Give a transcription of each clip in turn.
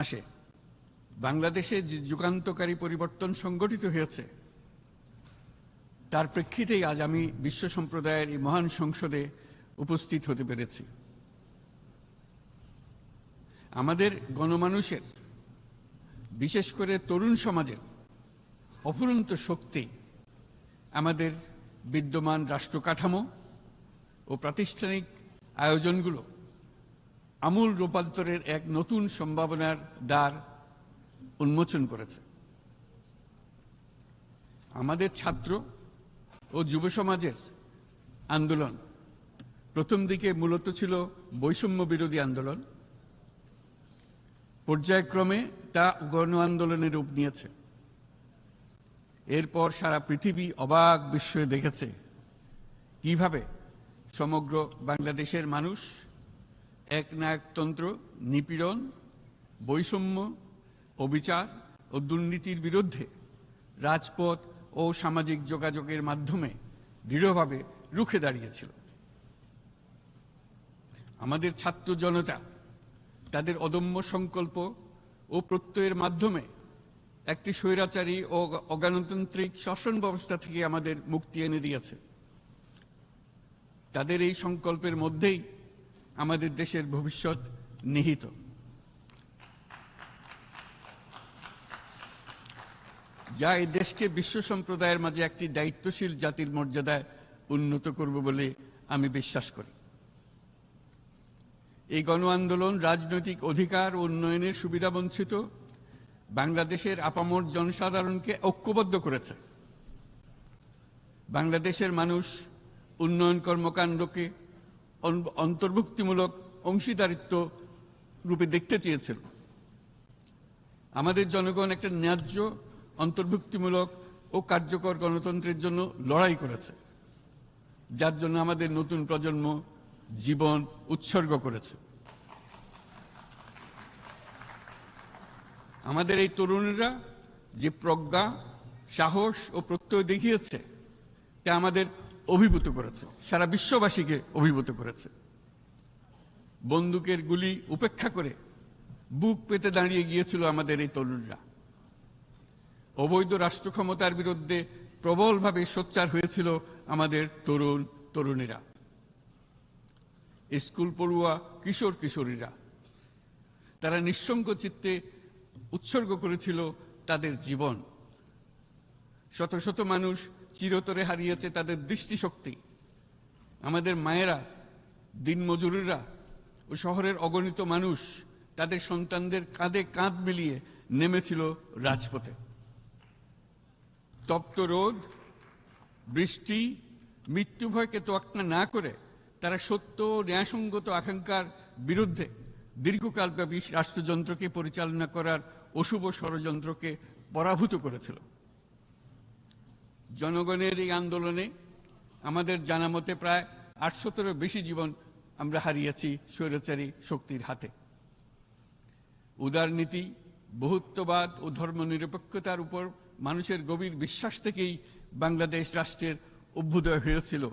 মাসে বাংলাদেশে যে যুগান্তকারী পরিবর্তন সংগঠিত হয়েছে তার প্রেক্ষিতেই আজ আমি বিশ্ব সম্প্রদায়ের এই মহান সংসদে উপস্থিত হতে পেরেছি। আমাদের গণমানুষের, বিশেষ করে তরুণ সমাজের অফুরন্ত শক্তি আমাদের বিদ্যমান রাষ্ট্র কাঠামো ও প্রাতিষ্ঠানিক আয়োজনগুলো আমূল রূপান্তরের এক নতুন সম্ভাবনার দ্বার উন্মোচন করেছে। আমাদের ছাত্র ও যুব সমাজের আন্দোলন প্রথম দিকে মূলত ছিল বৈষম্য বিরোধী আন্দোলন, পর্যায়ক্রমে তা গণ আন্দোলনের রূপ নিয়েছে। এরপর সারা পৃথিবী অবাক বিস্ময়ে দেখেছে কিভাবে সমগ্র বাংলাদেশের মানুষ একনায়কতন্ত্র, নিপীড়ন, বৈষম্য, অবিচার ও দুর্নীতির বিরুদ্ধে রাজপথ ও সামাজিক যোগাযোগের মাধ্যমে দৃঢ়ভাবে রুখে দাঁড়িয়েছিল। আমাদের ছাত্র জনতা তাদের অদম্য সংকল্প ও প্রত্যয়ের মাধ্যমে একটি স্বৈরাচারী ও অগণতান্ত্রিক শাসন ব্যবস্থা থেকে আমাদের মুক্তি এনে দিয়েছে। তাদের এই সংকল্পের মধ্যেই আমাদের দেশের ভবিষ্যৎ নিহিত। যা এই দেশকে বিশ্ব সম্প্রদায়ের মাঝে একটি দায়িত্বশীল জাতির মর্যাদায় উন্নত করবে বলে আমি বিশ্বাস করি। এই গণ আন্দোলন রাজনৈতিক অধিকার ও উন্নয়নের সুবিধাবঞ্চিত বাংলাদেশের আপামর জনসাধারণকে ঐক্যবদ্ধ করেছে। বাংলাদেশের মানুষ উন্নয়ন কর্মকাণ্ডকে অন্তর্ভুক্তিমূলক অংশীদারিত্ব রূপে দেখতে চেয়েছিল। আমাদের জনগণ একটা ন্যায্য, অন্তর্ভুক্তিমূলক ও কার্যকর গণতন্ত্রের জন্য লড়াই করেছে, যার জন্য আমাদের নতুন প্রজন্ম জীবন উৎসর্গ করেছে। আমাদের এই তরুণরা যে প্রজ্ঞা, সাহস ও প্রত্যয় দেখিয়েছে তা আমাদের অভিভূত করেছে, সারা বিশ্ববাসীকে অভিভূত করেছে। বন্দুকের গুলি উপেক্ষা করে বুক পেতে দাঁড়িয়ে গিয়েছিল আমাদের এই তরুণরা। অবৈধ রাষ্ট্র ক্ষমতার বিরুদ্ধে প্রবলভাবে সোচ্চার হয়েছিল আমাদের তরুণ তরুণীরা, স্কুল পড়ুয়া কিশোর কিশোরীরা। তারা নিঃসঙ্গ চিত্তে উৎসর্গ করেছিল তাদের জীবন। শত শত মানুষ চিরতরে হারিয়েছে তাদের দৃষ্টিশক্তি। আমাদের মায়েরা, দিনমজুরীরা ও শহরের অগণিত মানুষ তাদের সন্তানদের কাঁধে কাঁধ মিলিয়ে নেমেছিল রাজপথে। তপ্ত রোদ, বৃষ্টি, মৃত্যু ভয়কে তোয়াক্কা না করে তারা সত্য ও ন্যায়সঙ্গত আকাঙ্ক্ষার বিরুদ্ধে দীর্ঘকালব্যাপী রাষ্ট্রযন্ত্রকে পরিচালনা করার অশুভ ষড়যন্ত্রকে পরাভূত করেছিল। জনগণের এই আন্দোলনে আমাদের জানা মতে প্রায় 800-এরও বেশি জীবন আমরা হারিয়েছি স্বৈরাচারী শক্তির হাতে। উদারনীতি, বহুত্ববাদ ও ধর্মনিরপেক্ষতার উপর মানুষের গভীর বিশ্বাস থেকেই বাংলাদেশ রাষ্ট্রের অভ্যুদয় হয়েছিল।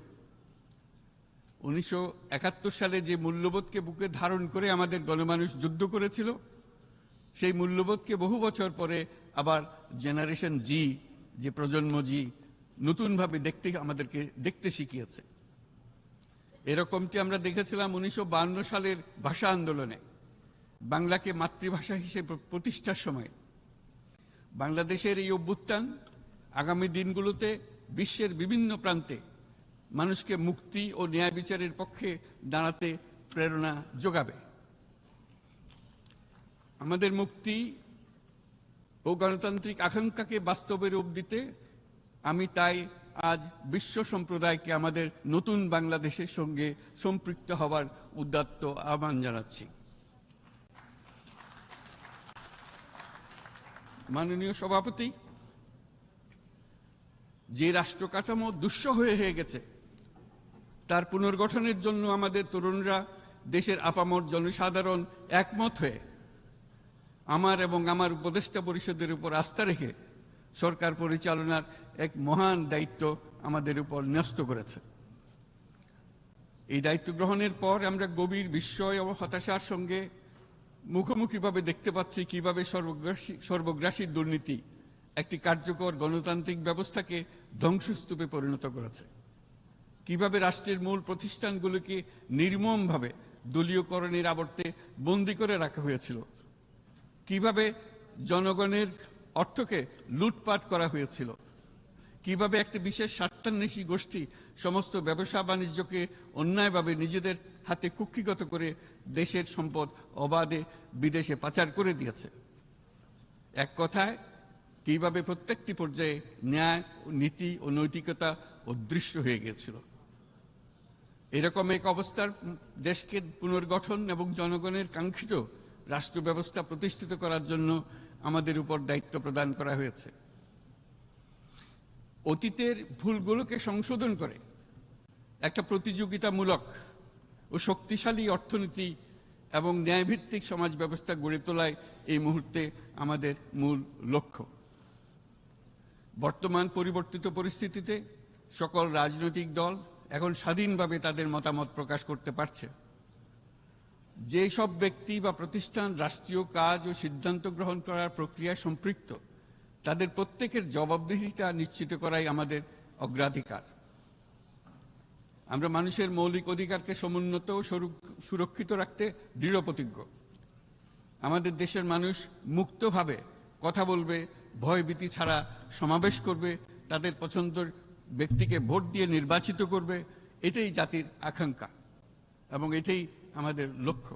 1971 সালে যে মূল্যবোধকে বুকে ধারণ করে আমাদের গণমানুষ যুদ্ধ করেছিল, সেই মূল্যবোধকে বহু বছর পরে আবার জেনারেশন জি, যে প্রজন্ম জি, নতুনভাবে আমাদেরকে দেখতে শিখিয়েছে। এরকমটি আমরা দেখেছিলাম 1952 সালের ভাষা আন্দোলনে, বাংলাকে মাতৃভাষা হিসেবে প্রতিষ্ঠার সময়। বাংলাদেশের এই অভ্যুত্থান আগামী দিনগুলোতে বিশ্বের বিভিন্ন প্রান্তে মানুষকে মুক্তি ও ন্যায় বিচারের পক্ষে দাঁড়াতে প্রেরণা যোগাবে। আমাদের মুক্তি ও গণতান্ত্রিক আকাঙ্ক্ষাকে বাস্তবে রূপ দিতে আমি তাই আজ বিশ্ব সম্প্রদায়কে আমাদের নতুন বাংলাদেশের সঙ্গে সম্পৃক্ত হওয়ার উদাত্ত আহ্বান জানাচ্ছি। মাননীয় সভাপতি, যে রাষ্ট্র কাঠামো দুঃসহ হয়ে গেছে তার পুনর্গঠনের জন্য আমাদের তরুণরা, দেশের আপামর জনসাধারণ একমত হয়ে আমার এবং আমার উপদেষ্টা পরিষদের উপর আস্থা রেখে সরকার পরিচালনার এক মহান দায়িত্ব আমাদের উপর ন্যস্ত করেছে। এই দায়িত্ব গ্রহণের পর আমরা গভীর বিস্ময় ও হতাশার সঙ্গে মুখোমুখিভাবে দেখতে পাচ্ছি কিভাবে সর্বগ্রাসী দুর্নীতি একটি কার্যকর গণতান্ত্রিক ব্যবস্থাকে ধ্বংসস্তূপে পরিণত করেছে, কিভাবে রাষ্ট্রের মূল প্রতিষ্ঠানগুলোকে নির্মমভাবে দলীয়করণের আবর্তে বন্দী করে রাখা হয়েছিল, কিভাবে জনগণের অর্থকে লুটপাট করা হয়েছিল, কিভাবে একটি বিশেষ স্বার্থান্বেষী গোষ্ঠী সমস্ত ব্যবসা বাণিজ্যকে অন্যায়ভাবে নিজেদের হাতে কুক্ষিগত করে দেশের সম্পদ অবাধে বিদেশে পাচার করে দিয়েছে। এক কথায় কিভাবে প্রত্যেকটি পর্যায়ে ন্যায়, নীতি ও নৈতিকতা অদৃশ্য হয়ে গিয়েছিল। এরকম এক অবস্থার দেশকে পুনর্গঠন এবং জনগণের কাঙ্ক্ষিত রাষ্ট্র ব্যবস্থা প্রতিষ্ঠিত করার জন্য আমাদের উপর দায়িত্ব প্রদান করা হয়েছে। অতীতের ভুলগুলোকে সংশোধন করে একটা প্রতিযোগিতামূলক ও শক্তিশালী অর্থনীতি এবং ন্যায়ভিত্তিক সমাজ ব্যবস্থা গড়ে তোলাই এই মুহূর্তে আমাদের মূল লক্ষ্য। বর্তমান পরিবর্তিত পরিস্থিতিতে সকল রাজনৈতিক দল এখন স্বাধীনভাবে তাদের মতামত প্রকাশ করতে পারছে। যে সব ব্যক্তি বা প্রতিষ্ঠান রাষ্ট্রীয় কাজ ও সিদ্ধান্ত গ্রহণ করার প্রক্রিয়ায় সম্পৃক্ত, তাদের প্রত্যেকের জবাবদিহিতা নিশ্চিত করাই আমাদের অগ্রাধিকার। আমরা মানুষের মৌলিক অধিকারকে সমুন্নত ও সুরক্ষিত রাখতে দৃঢ়প্রতিজ্ঞ। আমাদের দেশের মানুষ মুক্তভাবে কথা বলবে, ভয়ভীতি ছাড়া সমাবেশ করবে, তাদের পছন্দের ব্যক্তিকে ভোট দিয়ে নির্বাচিত করবে, এটাই জাতির আকাঙ্ক্ষা এবং এটাই আমাদের লক্ষ্য।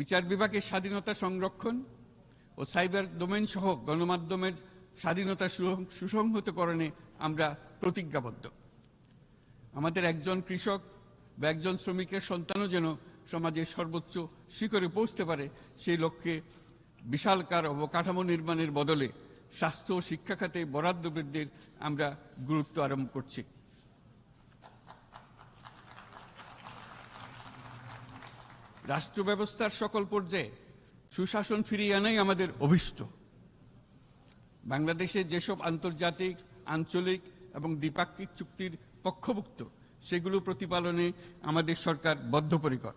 বিচার বিভাগের স্বাধীনতা সংরক্ষণ ও সাইবার ডোমেইন সহ গণমাধ্যমের স্বাধীনতা সুসংহতকরণে আমরা প্রতিজ্ঞাবদ্ধ। আমাদের একজন কৃষক বা একজন শ্রমিকের সন্তানও যেন সমাজের সর্বোচ্চ শিখরে পৌঁছতে পারে, সেই লক্ষ্যে বিশালকার অবকাঠামো নির্মাণের বদলে স্বাস্থ্য ও শিক্ষা খাতে বরাদ্দ বৃদ্ধির আমরা গুরুত্ব আরোপ করছি। রাষ্ট্র ব্যবস্থার সকল পর্যায়ে সুশাসন ফিরিয়ে আনাই আমাদের অভীষ্ট। বাংলাদেশে যেসব আন্তর্জাতিক, আঞ্চলিক এবং দ্বিপাক্ষিক চুক্তির পক্ষভুক্ত, সেগুলো প্রতিপালনে আমাদের সরকার বদ্ধপরিকর।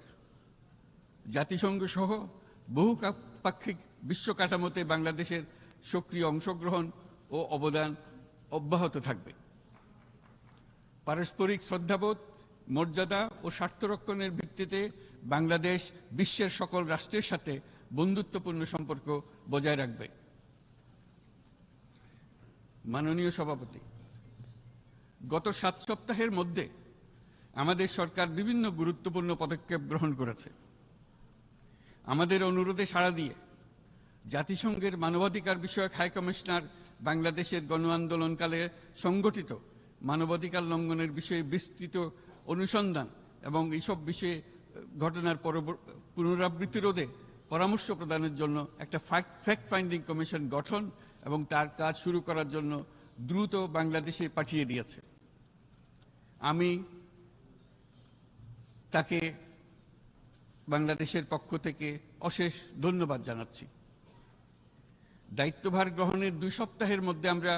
জাতিসংঘ সহ বহুপাক্ষিক বিশ্ব কাঠামোতে বাংলাদেশের সক্রিয় অংশগ্রহণ ও অবদান অব্যাহত থাকবে। পারস্পরিক শ্রদ্ধাবোধ, মর্যাদা ও স্বার্থরক্ষণের ভিত্তিতে বাংলাদেশ বিশ্বের সকল রাষ্ট্রের সাথে বন্ধুত্বপূর্ণ সম্পর্ক বজায় রাখবে। মাননীয় সভাপতি, গত 7 সপ্তাহের মধ্যে আমাদের সরকার বিভিন্ন গুরুত্বপূর্ণ পদক্ষেপ গ্রহণ করেছে। আমাদের অনুরোধে সাড়া দিয়ে জাতিসংঘের মানবাধিকার বিষয়ক হাই কমিশনার বাংলাদেশের গণ আন্দোলনকালে সংগঠিত মানবাধিকার লঙ্ঘনের বিষয়ে বিস্তৃত অনুসন্ধান এবং এইসব বিষয়ে ঘটনার পুনরাবৃত্তি রোধে পরামর্শ প্রদানের জন্য একটা ফ্যাক্ট ফাইন্ডিং কমিশন গঠন এবং তার কাজ শুরু করার জন্য দ্রুত বাংলাদেশে পাঠিয়ে দিয়েছে। আমি তাকে বাংলাদেশের পক্ষ থেকে অশেষ ধন্যবাদ জানাচ্ছি। দায়িত্বভার গ্রহণের 2 সপ্তাহের মধ্যে আমরা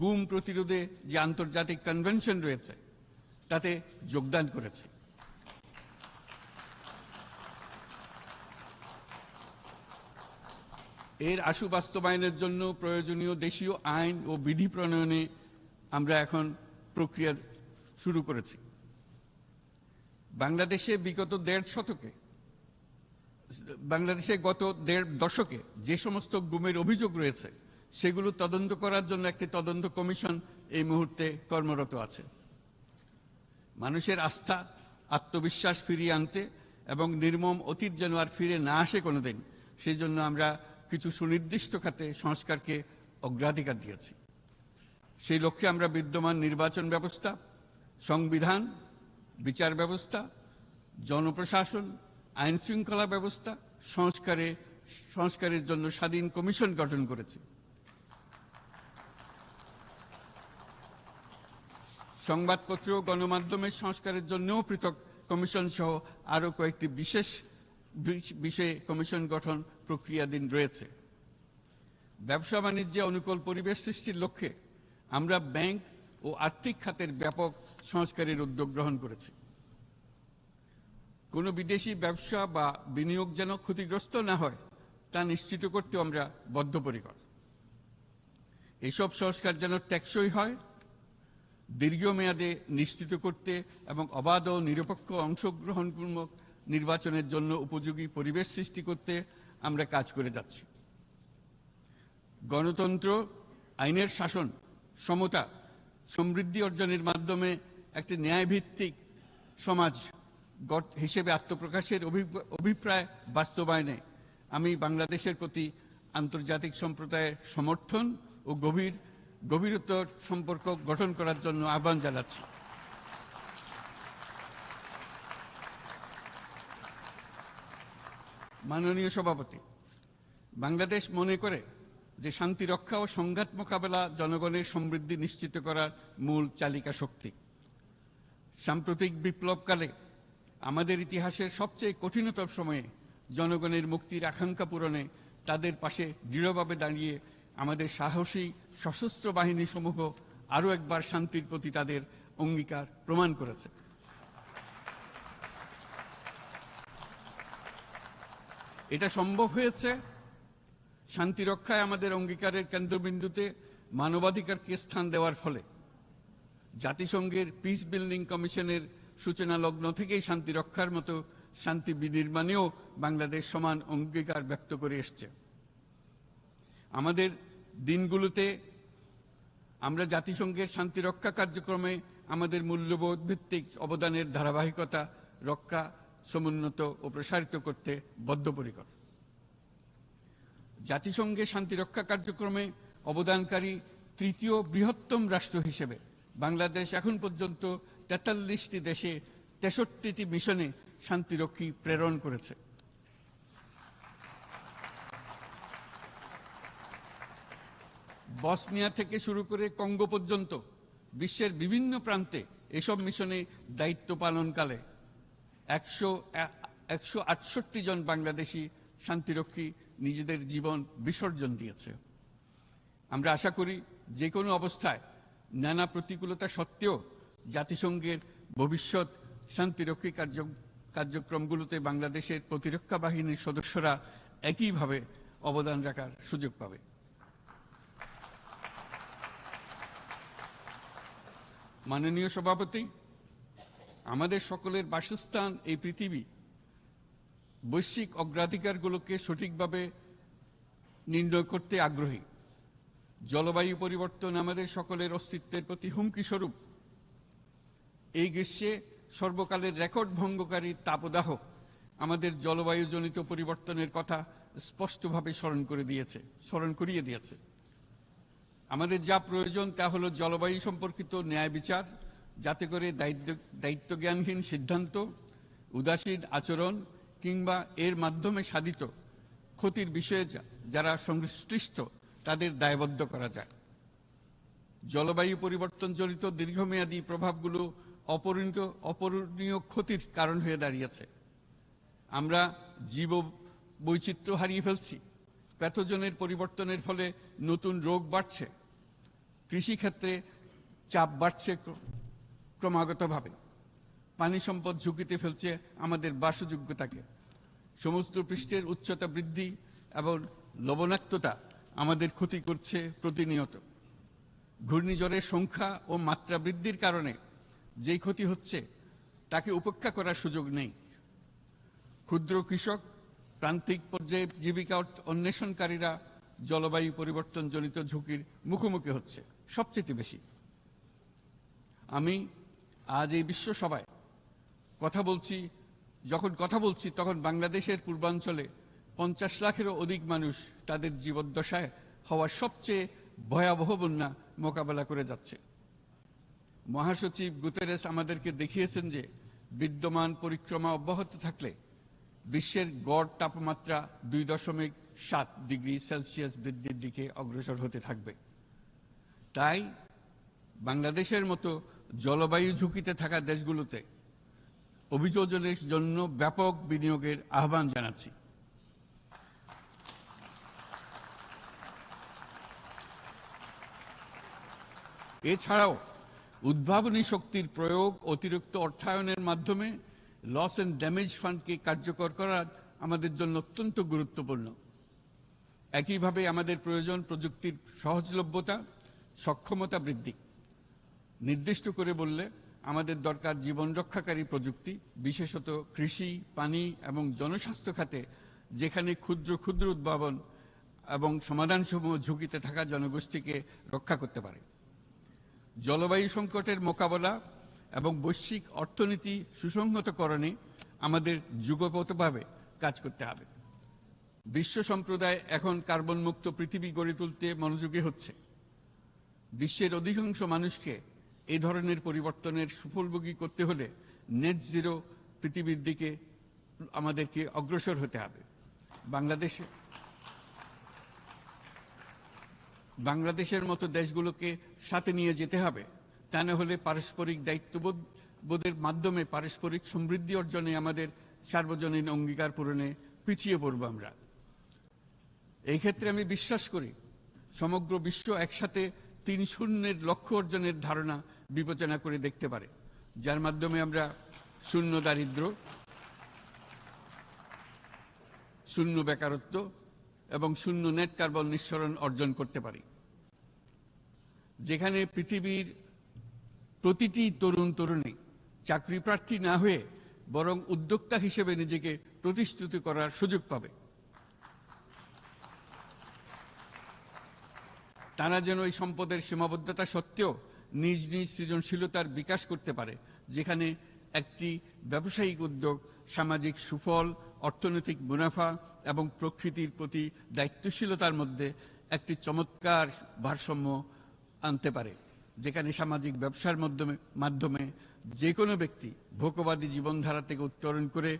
গুম প্রতিরোধে যে আন্তর্জাতিক কনভেনশন রয়েছে তাতে যোগদান করেছি। এর আশু বাস্তবায়নের জন্য প্রয়োজনীয় দেশীয় আইন ও বিধি প্রণয়নে আমরা এখন প্রক্রিয়া শুরু করেছি। বাংলাদেশে গত 1.5 দশকে যে সমস্ত গুমের অভিযোগ রয়েছে সেগুলো তদন্ত করার জন্য একটি তদন্ত কমিশন এই মুহূর্তে কর্মরত আছে। মানুষের আস্থা, আত্মবিশ্বাস ফিরিয়ে আনতে এবং নির্মম অতীত যেন আর ফিরে না আসে কোনোদিন, সেই জন্য আমরা কিছু সুনির্দিষ্ট খাতে সংস্কারকে অগ্রাধিকার দিয়েছি। সেই লক্ষ্যে আমরা বিদ্যমান নির্বাচন ব্যবস্থা, সংবিধান, বিচার ব্যবস্থা, জনপ্রশাসন, আইন শৃঙ্খলা ব্যবস্থা সংস্কারের জন্য স্বাধীন কমিশন গঠন করেছি। সংবাদপত্র ও গণমাধ্যমের সংস্কারের জন্যও পৃথক কমিশন সহ আরও কয়েকটি বিশেষ বিষয়ে কমিশন গঠন প্রক্রিয়াধীন রয়েছে। ব্যবসা বাণিজ্যে অনুকূল পরিবেশ সৃষ্টির লক্ষ্যে আমরা ব্যাংক ও আর্থিক খাতের ব্যাপক সংস্কারের উদ্যোগ গ্রহণ করেছি। কোনো বিদেশি ব্যবসা বা বিনিয়োগ যেন ক্ষতিগ্রস্ত না হয় তা নিশ্চিত করতে আমরা বদ্ধপরিকর। এসব সংস্কার যেন টেকসই হয়, দীর্ঘমেয়াদে নিশ্চিত করতে এবং অবাধ ও নিরপেক্ষ অংশগ্রহণপূর্বক নির্বাচনের জন্য উপযোগী পরিবেশ সৃষ্টি করতে আমরা কাজ করে যাচ্ছি। গণতন্ত্র, আইনের শাসন, সমতা, সমৃদ্ধি অর্জনের মাধ্যমে একটি ন্যায়ভিত্তিক সমাজ হিসেবে আত্মপ্রকাশের অভিপ্রায় বাস্তবায়নে আমি বাংলাদেশের প্রতি আন্তর্জাতিক সম্প্রদায়ের সমর্থন ও গভীরতর সম্পর্ক গঠন করার জন্য আহ্বান জানাচ্ছি। মাননীয় সভাপতি, বাংলাদেশ মনে করে যে শান্তি রক্ষা ও সংঘাত মোকাবেলা জনগণের সমৃদ্ধি নিশ্চিত করার মূল চালিকা শক্তি। সাম্প্রতিক বিপ্লবকালে আমাদের ইতিহাসের সবচেয়ে কঠিনতম সময়ে জনগণের মুক্তির আকাঙ্ক্ষা পূরণে তাদের পাশে দৃঢ়ভাবে দাঁড়িয়ে আমাদের সাহসী সশস্ত্র বাহিনী সমূহ আরও একবার শান্তির প্রতি তাদের অঙ্গীকার প্রমাণ করেছে। এটা সম্ভব হয়েছে শান্তি রক্ষায় আমাদের অঙ্গীকারের কেন্দ্রবিন্দুতে মানবাধিকারকে স্থান দেওয়ার ফলে। জাতিসংঘের পিস বিল্ডিং কমিশনের সূচনা লগ্ন থেকেই শান্তি রক্ষার মতো শান্তি বিনির্মাণেও বাংলাদেশ সমান অঙ্গীকার ব্যক্ত করে এসছে। আমাদের দিনগুলোতে আমরা জাতিসংঘের শান্তি রক্ষা কার্যক্রমে আমাদের মূল্যবোধ ভিত্তিক অবদানের ধারাবাহিকতা রক্ষা, সমুন্নত ও প্রসারিত করতে বদ্ধপরিকর। জাতিসংঘের শান্তি রক্ষা কার্যক্রমে অবদানকারী তৃতীয় বৃহত্তম রাষ্ট্র হিসেবে বাংলাদেশ এখন পর্যন্ত ৪৩টি দেশে ৬৩টি মিশনে শান্তিরক্ষী প্রেরণ করেছে। বসনিয়া থেকে শুরু করে কঙ্গো পর্যন্ত বিশ্বের বিভিন্ন প্রান্তে এসব মিশনে দায়িত্ব পালনকালে ১৬৮ জন বাংলাদেশি শান্তিরক্ষী নিজেদের জীবন বিসর্জন দিয়েছে। আমরা আশা করি যে কোনো অবস্থায় নানা প্রতিকূলতা সত্ত্বেও জাতিসংঘের ভবিষ্যৎ শান্তিরক্ষী কার্যক্রমগুলোতে বাংলাদেশের প্রতিরক্ষা বাহিনীর সদস্যরা একইভাবে অবদান রাখার সুযোগ পাবে। মাননীয় সভাপতি, আমাদের সকলের বাসস্থান এই পৃথিবী বৈশ্বিক অগ্রাধিকারগুলোকে সঠিকভাবে নির্ণয় করতে আগ্রহী। জলবায়ু পরিবর্তন আমাদের সকলের অস্তিত্বের প্রতি হুমকি স্বরূপ। এই গ্রীষ্মে সর্বকালের রেকর্ড ভঙ্গকারী তাপদাহ আমাদের জলবায়ুজনিত পরিবর্তনের কথা স্পষ্টভাবে স্মরণ করিয়ে দিয়েছে। আমাদের যা প্রয়োজন তা হলো জলবায়ু সম্পর্কিত ন্যায় বিচার, যাতে করে দায়িত্বজ্ঞানহীন সিদ্ধান্ত, উদাসীন আচরণ কিংবা এর মাধ্যমে সাধিত ক্ষতির বিষয়ে যারা সংশ্লিষ্ট তাদের দায়বদ্ধ করা যায়। জলবায়ু পরিবর্তনজনিত দীর্ঘমেয়াদী প্রভাবগুলো অপূরণীয় ক্ষতির কারণ হয়ে দাঁড়িয়েছে। আমরা জীব বৈচিত্র্য হারিয়ে ফেলছি, প্যাথোজেনের পরিবর্তনের ফলে নতুন রোগ বাড়ছে, কৃষিক্ষেত্রে চাপ বাড়ছে ক্রমাগতভাবে, পানি সম্পদ ঝুঁকিতে ফেলছে আমাদের বাসযোগ্যতাকে, সমুদ্র পৃষ্ঠের উচ্চতা বৃদ্ধি এবং লবণাক্ততা আমাদের ক্ষতি করছে প্রতিনিয়ত। ঘূর্ণিঝড়ের সংখ্যা ও মাত্রা বৃদ্ধির কারণে যেই ক্ষতি হচ্ছে তাকে উপেক্ষা করার সুযোগ নেই। ক্ষুদ্র কৃষক, প্রান্তিক পর্যায়ে জীবিকা অন্বেষণকারীরা জলবায়ু পরিবর্তনজনিত ঝুঁকির মুখোমুখি হচ্ছে সবচেয়ে বেশি। আমি আজ এই বিশ্ব সভায় যখন কথা বলছি তখন বাংলাদেশের পূর্বাঞ্চলে ৫০ লাখেরও অধিক মানুষ তাদের জীবদ্দশায় হওয়া সবচেয়ে ভয়াবহ বন্যা মোকাবেলা করে যাচ্ছে। মহাসচিব গুতেরেস আমাদেরকে দেখিয়েছেন যে বিদ্যমান পরিক্রমা অব্যাহত থাকলে বিশ্বের গড় তাপমাত্রা ২.৭ ডিগ্রি সেলসিয়াস বৃদ্ধির দিকে অগ্রসর হতে থাকবে। তাই বাংলাদেশের মতো জলবায়ু ঝুঁকিতে থাকা দেশগুলোতে অভিযোজনের জন্য ব্যাপক বিনিয়োগের আহ্বান জানাচ্ছি। এছাড়াও উদ্ভাবনী শক্তির প্রয়োগ, অতিরিক্ত অর্থায়নের মাধ্যমে লস অ্যান্ড ড্যামেজ ফান্ডকে কার্যকর করা আমাদের জন্য অত্যন্ত গুরুত্বপূর্ণ। একইভাবে আমাদের প্রয়োজন প্রযুক্তির সহজলভ্যতা, সক্ষমতা বৃদ্ধি। নির্দিষ্ট করে বললে আমাদের দরকার জীবন রক্ষাকারী প্রযুক্তি, বিশেষত কৃষি, পানি এবং জনস্বাস্থ্য খাতে, যেখানে ক্ষুদ্র ক্ষুদ্র উদ্ভাবন এবং সমাধানসমূহ ঝুঁকিতে থাকা জনগোষ্ঠীকে রক্ষা করতে পারে। জলবায়ু সংকটের মোকাবেলা এবং বৈশ্বিক অর্থনীতি সুসংহতকরণে আমাদের যুগপৎভাবে কাজ করতে হবে। বিশ্ব সম্প্রদায় এখন কার্বন মুক্ত পৃথিবী গড়ে তুলতে মনোযোগী হচ্ছে। বিশ্বের অধিকাংশ মানুষকে এই ধরনের পরিবর্তনের সুফলভোগী করতে হলে নেট জিরো পৃথিবীর দিকে আমাদেরকে অগ্রসর হতে হবে। বাংলাদেশের মতো দেশগুলোকে সাথে নিয়ে যেতে হবে। তা না হলে পারস্পরিক দায়িত্ববোধের মাধ্যমে পারস্পরিক সমৃদ্ধি অর্জনে আমাদের সার্বজনীন অঙ্গীকার পূরণে পিছিয়ে পড়ব আমরা। এই ক্ষেত্রে আমি বিশ্বাস করি সমগ্র বিশ্ব একসাথে ৩-০ লক্ষ্য অর্জনের ধারণা বিবেচনা করে দেখতে পারে, যার মাধ্যমে আমরা শূন্য দারিদ্র্য, শূন্য বেকারত্ব এবং শূন্য নেট কার্বন নিঃসরণ অর্জন করতে পারি। যেখানে পৃথিবীর প্রতিটি তরুণ তরুণী চাকরি প্রার্থী না হয়ে বরং উদ্যোক্তা হিসেবে নিজেকে প্রতিষ্ঠিত করার সুযোগ পাবে। তারা যেন এই সম্পদের সীমাবদ্ধতা সত্ত্বেও নিজ নিজ সৃজনশীলতার বিকাশ করতে পারে, যেখানে একটি ব্যবসায়িক উদ্যোগ সামাজিক সুফল, অর্থনৈতিক মুনাফা এবং প্রকৃতির প্রতি দায়িত্বশীলতার মধ্যে একটি চমৎকার ভারসাম্য আনতে পারে, যেখানে সামাজিক ব্যবসার মাধ্যমে যে কোনো ব্যক্তি ভোগবাদী জীবনধারা থেকে উত্তরণ করে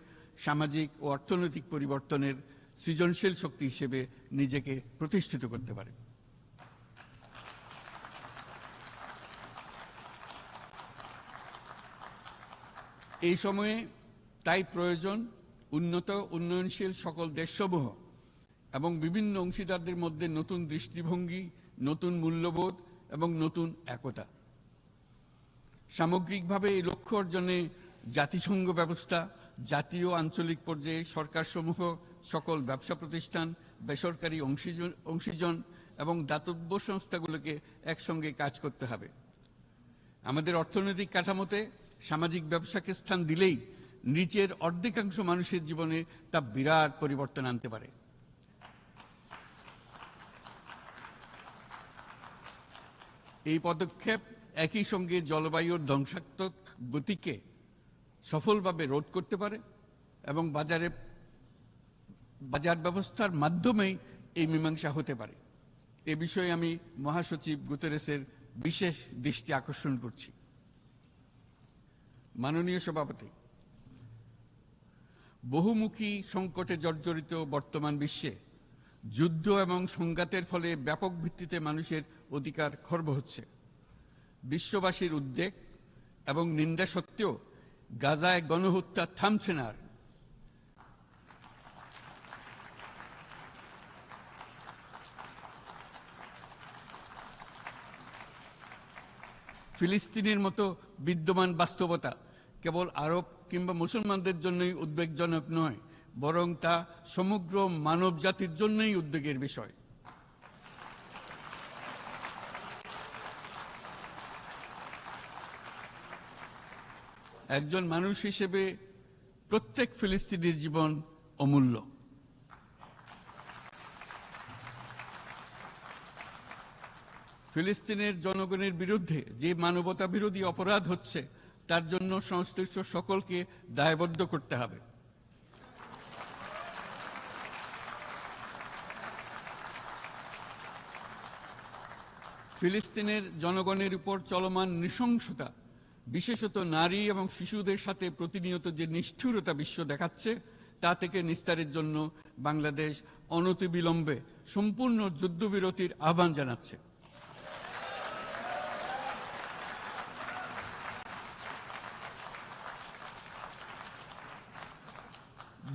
সামাজিক ও অর্থনৈতিক পরিবর্তনের সৃজনশীল শক্তি হিসেবে নিজেকে প্রতিষ্ঠিত করতে পারে। এই সময়ে তাই প্রয়োজন উন্নত উন্নয়নশীল সকল দেশসমূহ এবং বিভিন্ন অংশীদারদের মধ্যে নতুন দৃষ্টিভঙ্গি, নতুন মূল্যবোধ এবং নতুন একতা। সামগ্রিকভাবে এই লক্ষ্য অর্জনে জাতিসংঘ ব্যবস্থা, জাতীয় আঞ্চলিক পর্যায়ে সরকারসমূহ, সকল ব্যবসা প্রতিষ্ঠান, বেসরকারি অংশীজন এবং দাতব্য সংস্থাগুলোকে একসঙ্গে কাজ করতে হবে। আমাদের অর্থনৈতিক কাঠামোতে সামাজিক ব্যবসাকে স্থান দিলেই নিচের অর্ধেকাংশ মানুষের জীবনে তা বিরাট পরিবর্তন আনতে পারে। এই পদক্ষেপ একই সঙ্গে জলবায়ুর ধ্বংসাত্মক গতিকে সফলভাবে রোধ করতে পারে এবং বাজার ব্যবস্থার মাধ্যমেই এই মীমাংসা হতে পারে। এ বিষয়ে আমি মহাসচিব গুতেরেসের বিশেষ দৃষ্টি আকর্ষণ করছি। মাননীয় সভাপতি, বহুমুখী সংকটে জর্জরিত বর্তমান বিশ্বে যুদ্ধ এবং সংঘাতের ফলে ব্যাপক ভিত্তিতে মানুষের অধিকার খর্ব হচ্ছে। বিশ্ববাসীর উদ্বেগ এবং নিন্দা সত্ত্বেও গাজায় গণহত্যা থামছে না। ফিলিস্তিনের মতো বিদ্যমান বাস্তবতা কেবল আরব কিংবা মুসলমানদের জন্যই উদ্বেগজনক নয়, বরং তা সমগ্র মানব জাতির জন্যই উদ্বেগের বিষয়। একজন মানুষ হিসেবে প্রত্যেক ফিলিস্তিনির জীবন অমূল্য। ফিলিস্তিনের জনগণের বিরুদ্ধে যে মানবতা বিরোধী অপরাধ হচ্ছে তার জন্য সংশ্লিষ্ট সকলকে দায়বদ্ধ করতে হবে। ফিলিস্তিনের জনগণের উপর চলমান নৃশংসতা, বিশেষত নারী এবং শিশুদের সাথে প্রতিনিয়ত যে নিষ্ঠুরতা বিশ্ব দেখাচ্ছে, তা থেকে নিস্তারের জন্য বাংলাদেশ অনতিবিলম্বে সম্পূর্ণ যুদ্ধবিরতির আহ্বান জানাচ্ছে।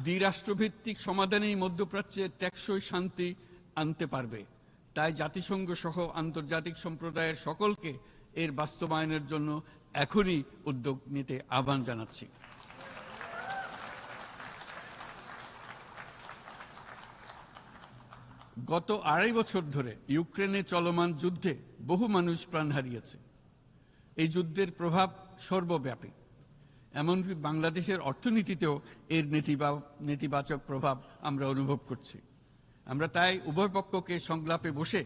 দ্বিরাষ্ট্রভিত্তিক সমাধানেই মধ্যপ্রাচ্যে টেকসই শান্তি আনতে পারবে। তাই জাতিসংঘ সহ আন্তর্জাতিক সম্প্রদায়ের সকলকে এর বাস্তবায়নের জন্য এখনই উদ্যোগ নিতে আহ্বান জানাচ্ছি। গত 2.5 বছর ধরে ইউক্রেনে চলমান যুদ্ধে বহু মানুষ প্রাণ হারিয়েছে। এই যুদ্ধের প্রভাব সর্বব্যাপী, এমনকি বাংলাদেশের অর্থনীতিতেও এর নেতিবাচক প্রভাব আমরা অনুভব করছি। আমরা তাই উভয় পক্ষকে সংলাপে বসে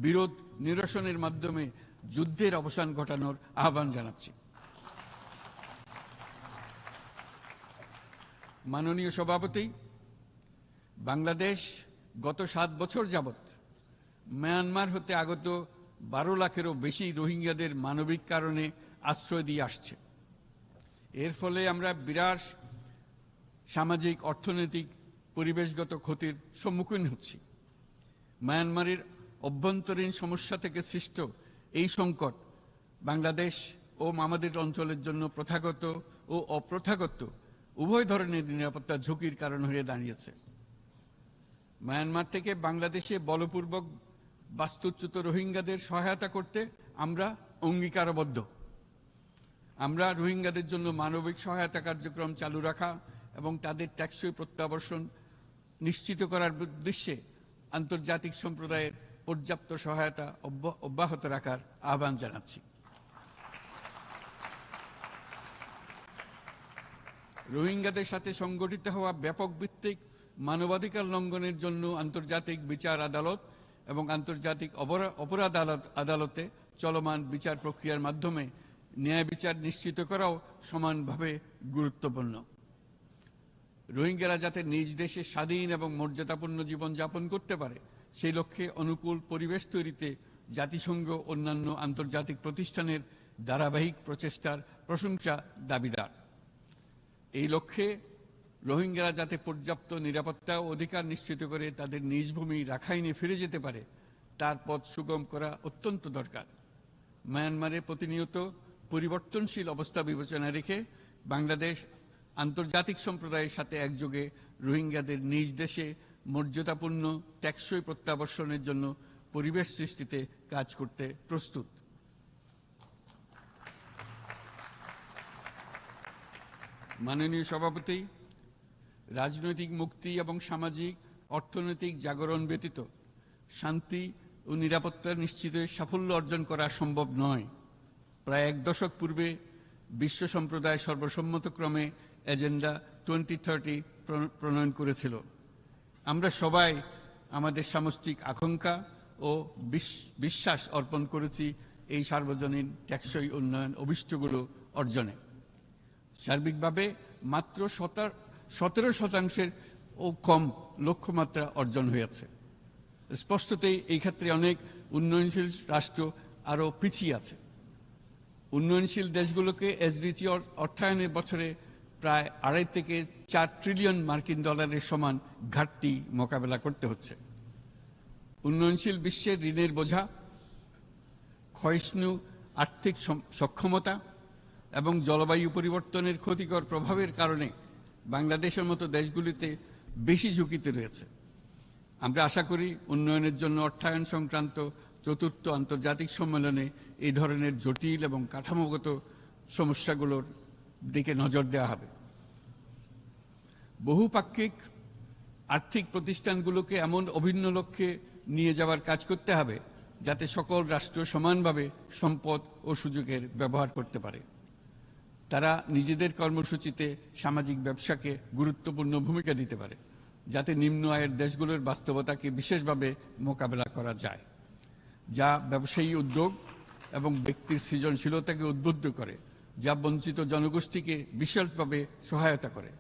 বিরোধ নিরসনের মাধ্যমে যুদ্ধের অবসান ঘটানোর আহ্বান জানাচ্ছি। মাননীয় সভাপতি, বাংলাদেশ গত 7 বছর যাবৎ মিয়ানমার হতে আগত 12 লাখেরও বেশি রোহিঙ্গাদের মানবিক কারণে আশ্রয় দিয়ে আসছে। এর ফলে আমরা বিরাট সামাজিক, অর্থনৈতিক, পরিবেশগত ক্ষতির সম্মুখীন হচ্ছি। মিয়ানমারের অভ্যন্তরীণ সমস্যা থেকে সৃষ্ট এই সংকট বাংলাদেশ ও আমাদের অঞ্চলের জন্য প্রথাগত ও অপ্রথাগত উভয় ধরনের নিরাপত্তা ঝুঁকির কারণ হয়ে দাঁড়িয়েছে। মিয়ানমার থেকে বাংলাদেশে বলপূর্বক বাস্তুচ্যুত রোহিঙ্গাদের সহায়তা করতে আমরা অঙ্গীকারবদ্ধ। আমরা রোহিঙ্গাদের জন্য মানবিক সহায়তা কার্যক্রম চালু রাখা এবং তাদের টেকসই প্রত্যাবর্তন নিশ্চিত করার উদ্দেশ্যে আন্তর্জাতিক সম্প্রদায়ের পর্যাপ্ত সহায়তা অব্যাহত রাখার আহ্বান জানাচ্ছি। রোহিঙ্গাদের সাথে সংগঠিত হওয়া ব্যাপক ভিত্তিক মানবাধিকার লঙ্ঘনের জন্য আন্তর্জাতিক বিচার আদালত এবং আন্তর্জাতিক অপরাধ আদালতে চলমান বিচার প্রক্রিয়ার মাধ্যমে ন্যায় বিচার নিশ্চিত করাও সমানভাবে গুরুত্বপূর্ণ। রোহিঙ্গারা যাতে নিজ দেশে স্বাধীন এবং মর্যাদাপূর্ণ জীবনযাপন করতে পারে সেই লক্ষ্যে অনুকূল পরিবেশ তৈরিতে জাতিসংঘ অন্যান্য আন্তর্জাতিক প্রতিষ্ঠানের ধারাবাহিক প্রচেষ্টার প্রশংসা দাবিদার। এই লক্ষ্যে রোহিঙ্গারা যাতে পর্যাপ্ত নিরাপত্তা ও অধিকার নিশ্চিত করে তাদের নিজ ভূমি রাখাইনে ফিরে যেতে পারে তার পথ সুগম করা অত্যন্ত দরকার। মিয়ানমারে প্রতিনিয়ত পরিবর্তনশীল অবস্থা বিবেচনা রেখে বাংলাদেশ আন্তর্জাতিক সম্প্রদায়ের সাথে একযোগে রোহিঙ্গাদের নিজ দেশে মর্যাদাপূর্ণ টেকসই প্রত্যাবর্তনের জন্য পরিবেশ সৃষ্টিতে কাজ করতে প্রস্তুত। মাননীয় সভাপতি, রাজনৈতিক মুক্তি এবং সামাজিক অর্থনৈতিক জাগরণ ব্যতীত শান্তি ও নিরাপত্তা নিশ্চিতে সাফল্য অর্জন করা সম্ভব নয়। প্রায় 1 দশক পূর্বে বিশ্ব সম্প্রদায় সর্বসম্মতক্রমে এজেন্ডা 2030 প্রণয়ন করেছিল। আমরা সবাই আমাদের সামষ্টিক আকাঙ্ক্ষা ও বিশ্বাস অর্পণ করেছি এই সার্বজনীন টেকসই উন্নয়ন অভিষ্টগুলো অর্জনে। সার্বিকভাবে মাত্র 17% ও কম লক্ষ্যমাত্রা অর্জন হয়েছে। স্পষ্টতই এই ক্ষেত্রে অনেক উন্নয়নশীল রাষ্ট্র আরও পিছিয়ে আছে। উন্নয়নশীল দেশগুলোকে এসডিজি অর্থায়নের বছরে প্রায় 2.5 থেকে 4 ট্রিলিয়ন মার্কিন ডলারের সমান ঘাটতি মোকাবেলা করতে হচ্ছে। উন্নয়নশীল বিশ্বের ঋণের বোঝা, ক্ষয়িষ্ণু আর্থিক সক্ষমতা এবং জলবায়ু পরিবর্তনের ক্ষতিকর প্রভাবের কারণে বাংলাদেশের মতো দেশগুলিতে বেশি ঝুঁকিতে রয়েছে। আমরা আশা করি উন্নয়নের জন্য অর্থায়ন সংক্রান্ত 4র্থ আন্তর্জাতিক সম্মেলনে এই ধরনের জটিল এবং কাঠামোগত সমস্যাগুলোর দিকে নজর দেওয়া হবে। বহুপাক্ষিক আর্থিক প্রতিষ্ঠানগুলোকে এমন অভিন্ন লক্ষ্যে নিয়ে যাওয়ার কাজ করতে হবে যাতে সকল রাষ্ট্র সমানভাবে সম্পদ ও সুযোগের ব্যবহার করতে পারে। তারা নিজেদের কর্মসূচিতে সামাজিক ব্যবসাকে গুরুত্বপূর্ণ ভূমিকা দিতে পারে যাতে নিম্ন আয়ের দেশগুলোর বাস্তবতাকে বিশেষভাবে মোকাবেলা করা যায়, যা ব্যবসায়ী উদ্যোগ এবং ব্যক্তির সৃজনশীলতাকে উদ্বুদ্ধ করে, যা বঞ্চিত জনগোষ্ঠীকে বিশালভাবে সহায়তা করে।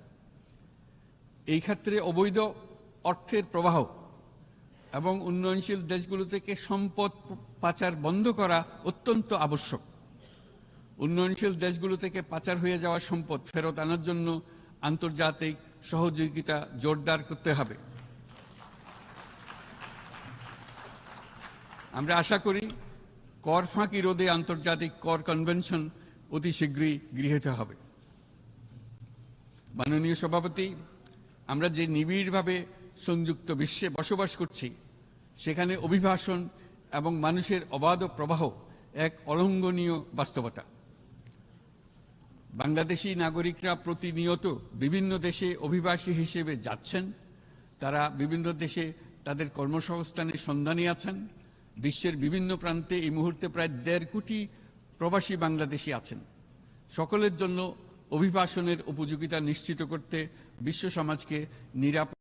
এই ক্ষেত্রে অবৈধ অর্থের প্রবাহ এবং উন্নয়নশীল দেশগুলো থেকে সম্পদ পাচার বন্ধ করা অত্যন্ত আবশ্যক। উন্নয়নশীল দেশগুলো থেকে পাচার হয়ে যাওয়া সম্পদ ফেরত আনার জন্য আন্তর্জাতিক সহযোগিতা জোরদার করতে হবে। আমরা আশা করি কর ফাঁকি রোধে আন্তর্জাতিক কর কনভেনশন অতি শীঘ্রই গৃহীত হবে। মাননীয় সভাপতি, আমরা যে নিবিড়ভাবে সংযুক্ত বিশ্বে বসবাস করছি সেখানে অভিবাসন এবং মানুষের অবাধ প্রবাহ এক অলঙ্ঘনীয় বাস্তবতা। বাংলাদেশি নাগরিকরা প্রতিনিয়ত বিভিন্ন দেশে অভিবাসী হিসেবে যাচ্ছেন। তারা বিভিন্ন দেশে তাদের কর্মসংস্থানের সন্ধানে আছেন। বিশ্বের বিভিন্ন প্রান্তে এই মুহূর্তে প্রায় 1.5 কোটি প্রবাসী বাংলাদেশি আছেন। সকলের জন্য অভিবাসনের উপযোগিতা নিশ্চিত করতে বিশ্ব সমাজকে নিরাপদ